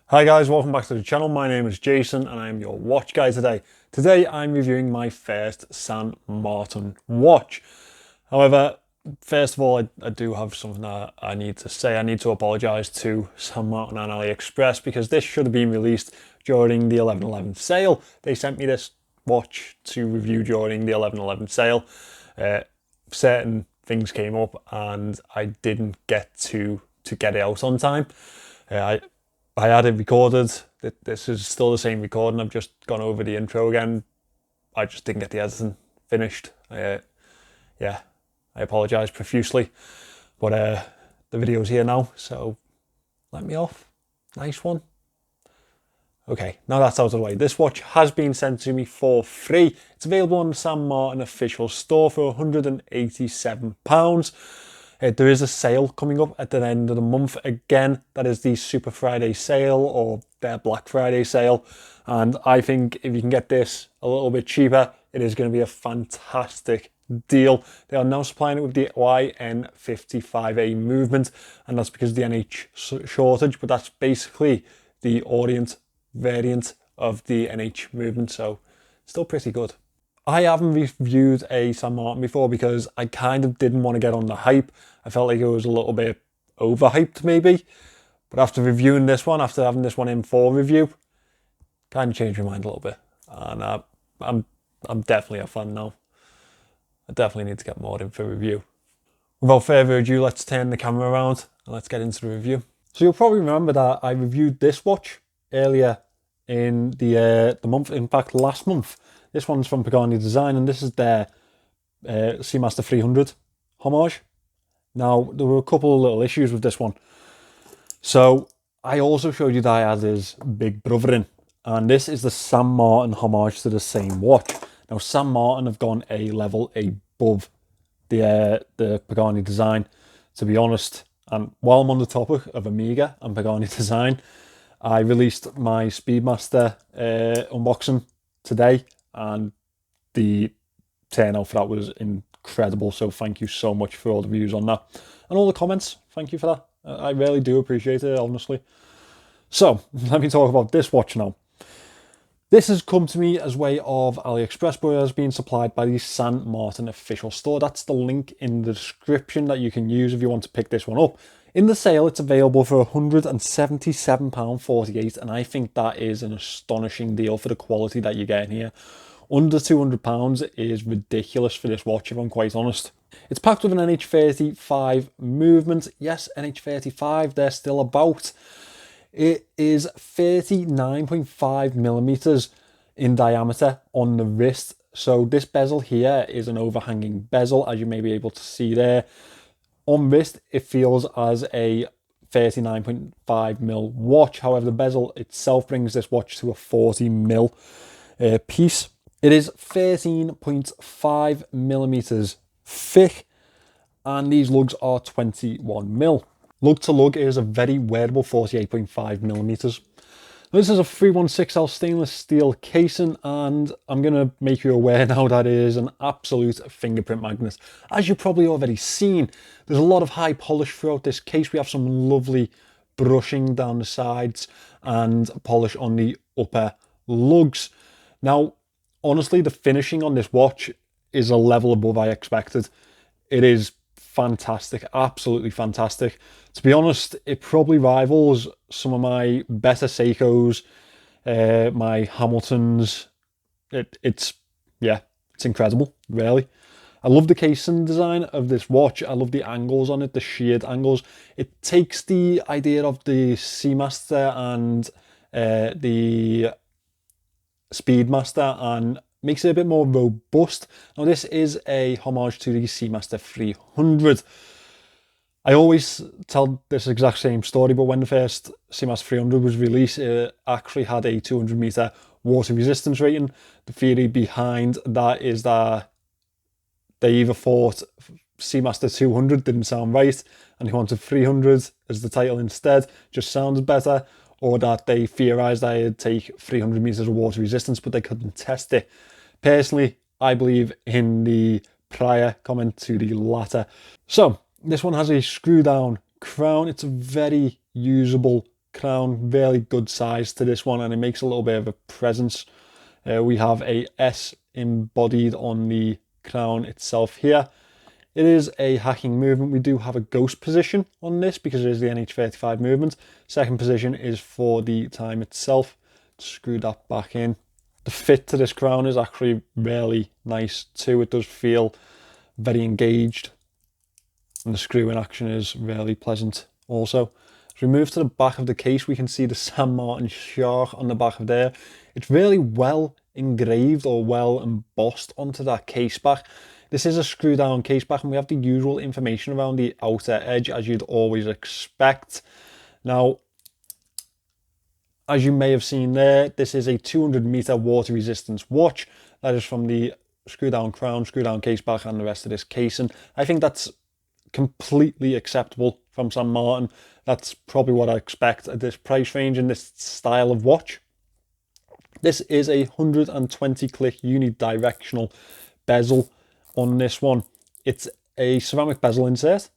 Hi guys, welcome back to the channel. My name is Jason and I am your watch guy today. Today I'm reviewing my first San Martin watch. However, first of all, I do have something that I need to say. I need to apologise to San Martin and AliExpress because this should have been released during the 11/11 sale. They sent me this watch to review during the 11/11 sale. Certain things came up and I didn't get to get it out on time. I had it recorded. This is still the same recording. I've just gone over the intro again. I just didn't get the editing finished. Yeah, I apologise profusely. But the video's here now, so let me off. Nice one. Okay, now that's out of the way. This watch has been sent to me for free. It's available on the San Martin official store for £187. There is a sale coming up at the end of the month again. That is the Super Friday sale or their Black Friday sale. And I think if you can get this a little bit cheaper, it is going to be a fantastic deal. They are now supplying it with the YN55A movement, and that's because of the NH shortage, but that's basically the Orient variant of the NH movement, so still pretty good. I haven't reviewed a San Martin before because I kind of didn't want to get on the hype. I felt like it was a little bit overhyped maybe. But after reviewing this one, after having this one in for review, kind of changed my mind a little bit. And I'm definitely a fan now. I definitely need to get more in for review. Without further ado, let's turn the camera around and let's get into the review. So you'll probably remember that I reviewed this watch earlier in the month, in fact last month. This one's from Pagani Design and this is their Seamaster 300 Homage. Now, there were a couple of little issues with this one. So, I also showed you that I had his big brother in. And this is the San Martin Homage to the same watch. Now, San Martin have gone a level above the Pagani Design, to be honest. And while I'm on the topic of Omega and Pagani Design, I released my Speedmaster unboxing today, and the turnout for that was incredible. So thank you so much for all the views on that and all the comments. Thank you for that. I really do appreciate it, honestly. So let me talk about this watch now. This has come to me as way of AliExpress, but it has been supplied by the San Martin official store. That's the link in the description that you can use if you want to pick this one up. In the sale, it's available for £177.48, and I think that is an astonishing deal for the quality that you're getting here. Under £200 is ridiculous for this watch, if I'm quite honest. It's packed with an NH35 movement. Yes, NH35, they're still about. It is 39.5 millimeters in diameter on the wrist. So this bezel here is an overhanging bezel, as you may be able to see there. On wrist, it feels as a 39.5mm watch. However, the bezel itself brings this watch to a 40mm piece. It is 13.5 millimeters thick, and these lugs are 21mm. Lug to lug is a very wearable 48.5 millimeters. This is a 316L stainless steel casing, and I'm going to make you aware now that it is an absolute fingerprint magnet. As you've probably already seen, there's a lot of high polish throughout this case. We have some lovely brushing down the sides and polish on the upper lugs. Now, honestly, the finishing on this watch is a level above I expected. It is fantastic, absolutely fantastic. To be honest, it probably rivals some of my better Seikos, my Hamiltons. It's incredible, really. I love the casing design of this watch. I love the angles on it, the sheared angles. It takes the idea of the Seamaster and the Speedmaster and makes it a bit more robust. Now, this is a homage to the Seamaster 300. I always tell this exact same story, but when the first Seamaster 300 was released, it actually had a 200 meter water resistance rating. The theory behind that is that they either thought Seamaster 200 didn't sound right and they wanted 300 as the title instead, just sounds better, or that they theorized that it'd take 300 meters of water resistance, but they couldn't test it. Personally, I believe in the prior comment to the latter. So this one has a screw down crown. It's a very usable crown, really good size to this one, and it makes a little bit of a presence. We have a S embodied on the crown itself here. It is a hacking movement. We do have a ghost position on this because it is the NH35 movement. Second position is for the time itself. Screw that back in. The fit to this crown is actually really nice too. It does feel very engaged, and the screw in action is really pleasant also. As we move to the back of the case, we can see the San Martin shark on the back of there. It's really well engraved or well embossed onto that case back. This is a screw down case back, and we have the usual information around the outer edge as you'd always expect. Now, as you may have seen there, this is a 200-meter water resistance watch. That is from the screw down crown, screw down case back, and the rest of this casing. I think that's completely acceptable from San Martin. That's probably what I expect at this price range in this style of watch. This is a 120 click unidirectional bezel on this one. It's a ceramic bezel insert.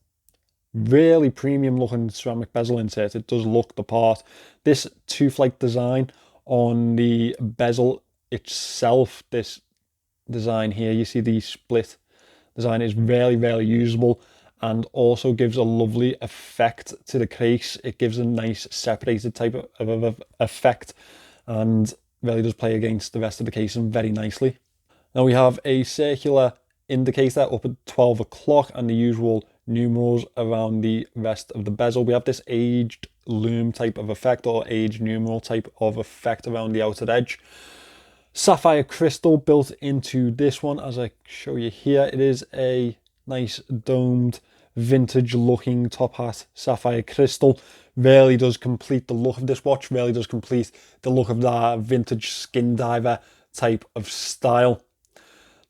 Really premium looking ceramic bezel insert. It does look the part. This two-flake design on the bezel itself, this design here, you see the split design, is really usable, and also gives a lovely effect to the case. It gives a nice separated type of effect, and really does play against the rest of the casing very nicely. Now we have a circular indicator up at 12 o'clock and the usual numerals around the rest of the bezel. We have this aged lume type of effect, or aged numeral type of effect around the outer edge. Sapphire crystal built into this one, as I show you here. It is a nice domed, vintage looking top hat sapphire crystal. Really does complete the look of this watch, really does complete the look of that vintage skin diver type of style.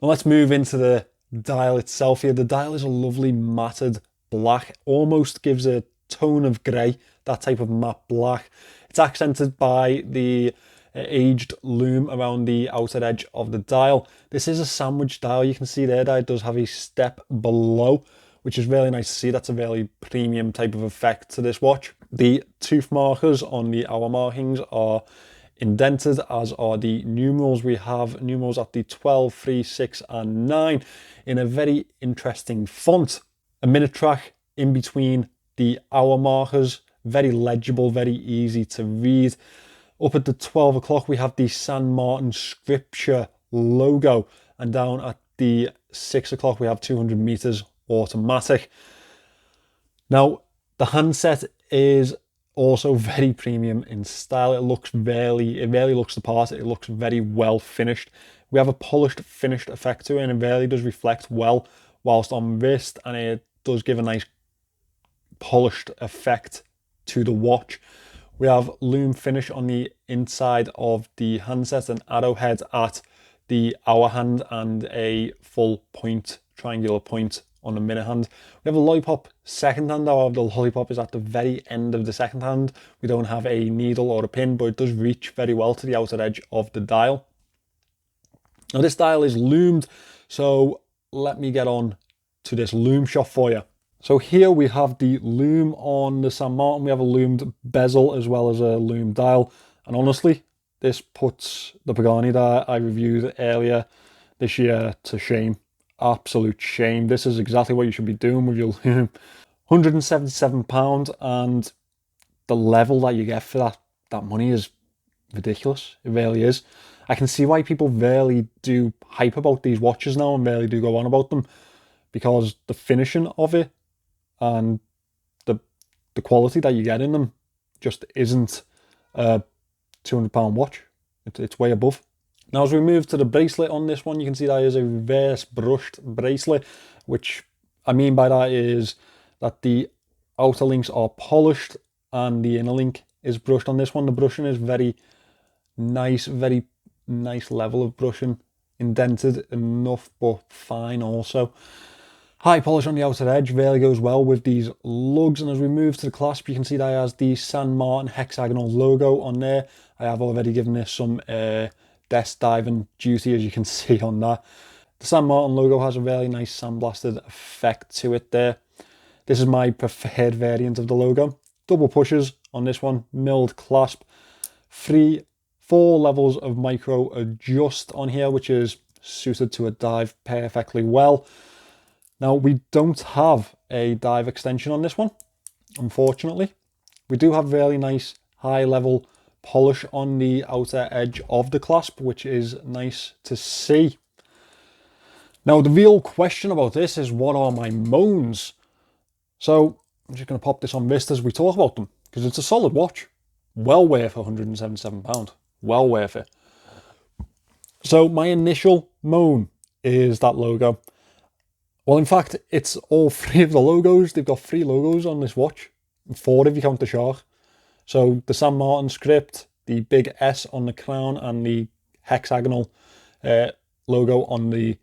Now let's move into the dial itself here. The dial is a lovely matted black, almost gives a tone of grey, that type of matte black. It's accented by the aged lume around the outer edge of the dial. This is a sandwich dial. You can see there that it does have a step below, which is really nice to see. That's a really premium type of effect to this watch. The tooth markers on the hour markings are indented, as are the numerals. We have numerals at the 12, 3, 6 and 9 in a very interesting font. A minute track in between the hour markers, very legible, very easy to read. Up at the 12 o'clock we have the San Martin scripture logo, and down at the 6 o'clock we have 200 meters automatic. Now the handset is also very premium in style. It really looks the part. It looks very well finished. We have a polished finished effect to it, and it really does reflect well whilst on wrist, and it does give a nice polished effect to the watch. We have lume finish on the inside of the handset, an arrowhead at the hour hand and a full point, triangular point on the minute hand. We have a lollipop second hand, however the lollipop is at the very end of the second hand. We don't have a needle or a pin, but it does reach very well to the outer edge of the dial. Now this dial is lumed, so let me get on to this lume shot for you. So here we have the lume on the San Martin. We have a lumed bezel as well as a lume dial, and honestly this puts the Pagani that I reviewed earlier this year to shame. Absolute shame. This is exactly what you should be doing with your lume. £177, and the level that you get for that money is ridiculous. It really is. I can see why people really do hype about these watches now and really do go on about them, because the finishing of it and the quality that you get in them just isn't a £200 watch. It's way above. Now as we move to the bracelet on this one, you can see that is a reverse brushed bracelet, which I mean by that is that the outer links are polished and the inner link is brushed on this one. The brushing is very nice level of brushing, indented enough but fine also. High polish on the outer edge really goes well with these lugs. And as we move to the clasp, you can see that it has the San Martin hexagonal logo on there. I have already given this some desk diving duty, as you can see on that. The San Martin logo has a really nice sandblasted effect to it there. This is my preferred variant of the logo. Double pushes on this one, milled clasp, 4 levels of micro adjust on here, which is suited to a dive perfectly well. Now, we don't have a dive extension on this one, unfortunately. We do have really nice high level polish on the outer edge of the clasp, which is nice to see. Now, the real question about this is, what are my moans? So I'm just going to pop this on wrist as we talk about them, because it's a solid watch. Well worth £177. Well worth it. So my initial moan is that logo. Well, in fact, it's all 3 of the logos. They've got 3 logos on this watch. 4 if you count the shark. So the San Martin script, the big S on the crown, and the hexagonal logo on the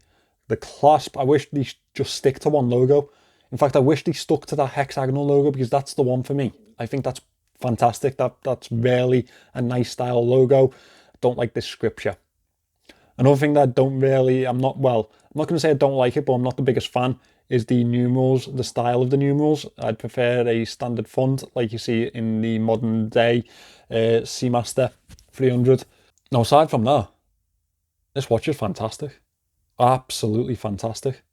clasp. I wish they just stick to one logo. In fact, I wish they stuck to that hexagonal logo, because that's the one for me. I think that's fantastic. That's really a nice style logo. I don't like this scripture. Another thing that I don't really, I'm not going to say I don't like it, but I'm not the biggest fan, is the numerals, the style of the numerals. I'd prefer a standard font like you see in the modern day Seamaster 300. Now, aside from that, this watch is fantastic. Absolutely fantastic.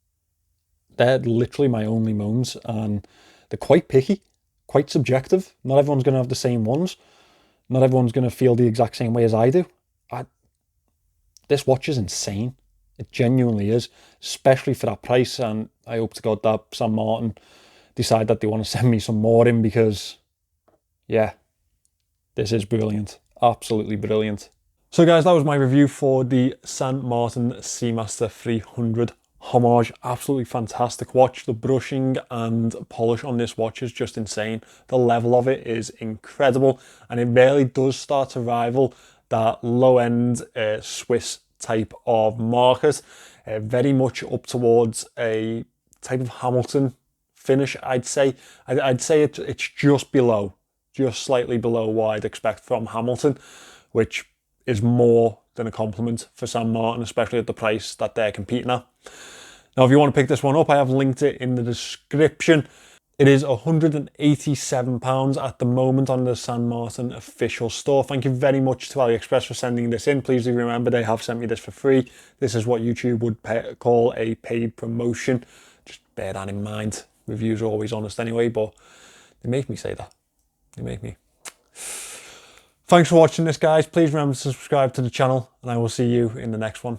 They're literally my only moans, and they're quite picky, quite subjective. Not everyone's going to have the same ones. Not everyone's going to feel the exact same way as I do. This watch is insane. It genuinely is, especially for that price. And I hope to God that San Martin decide that they want to send me some more in, because, yeah, this is brilliant. Absolutely brilliant. So guys, that was my review for the San Martin Seamaster 300 Homage. Absolutely fantastic watch. The brushing and polish on this watch is just insane. The level of it is incredible, and it really does start to rival that low-end Swiss type of market. Very much up towards a type of Hamilton finish, I'd say. I'd say it's just below, just slightly below what I'd expect from Hamilton, which is more than a compliment for San Martin, especially at the price that they're competing at. Now, if you want to pick this one up, I have linked it in the description. It is £187 at the moment on the San Martin official store. Thank you very much to AliExpress for sending this in. Please do remember they have sent me this for free. This is what YouTube would call a paid promotion. Just bear that in mind. Reviews are always honest anyway, but they make me say that. They make me. Thanks for watching this, guys. Please remember to subscribe to the channel, and I will see you in the next one.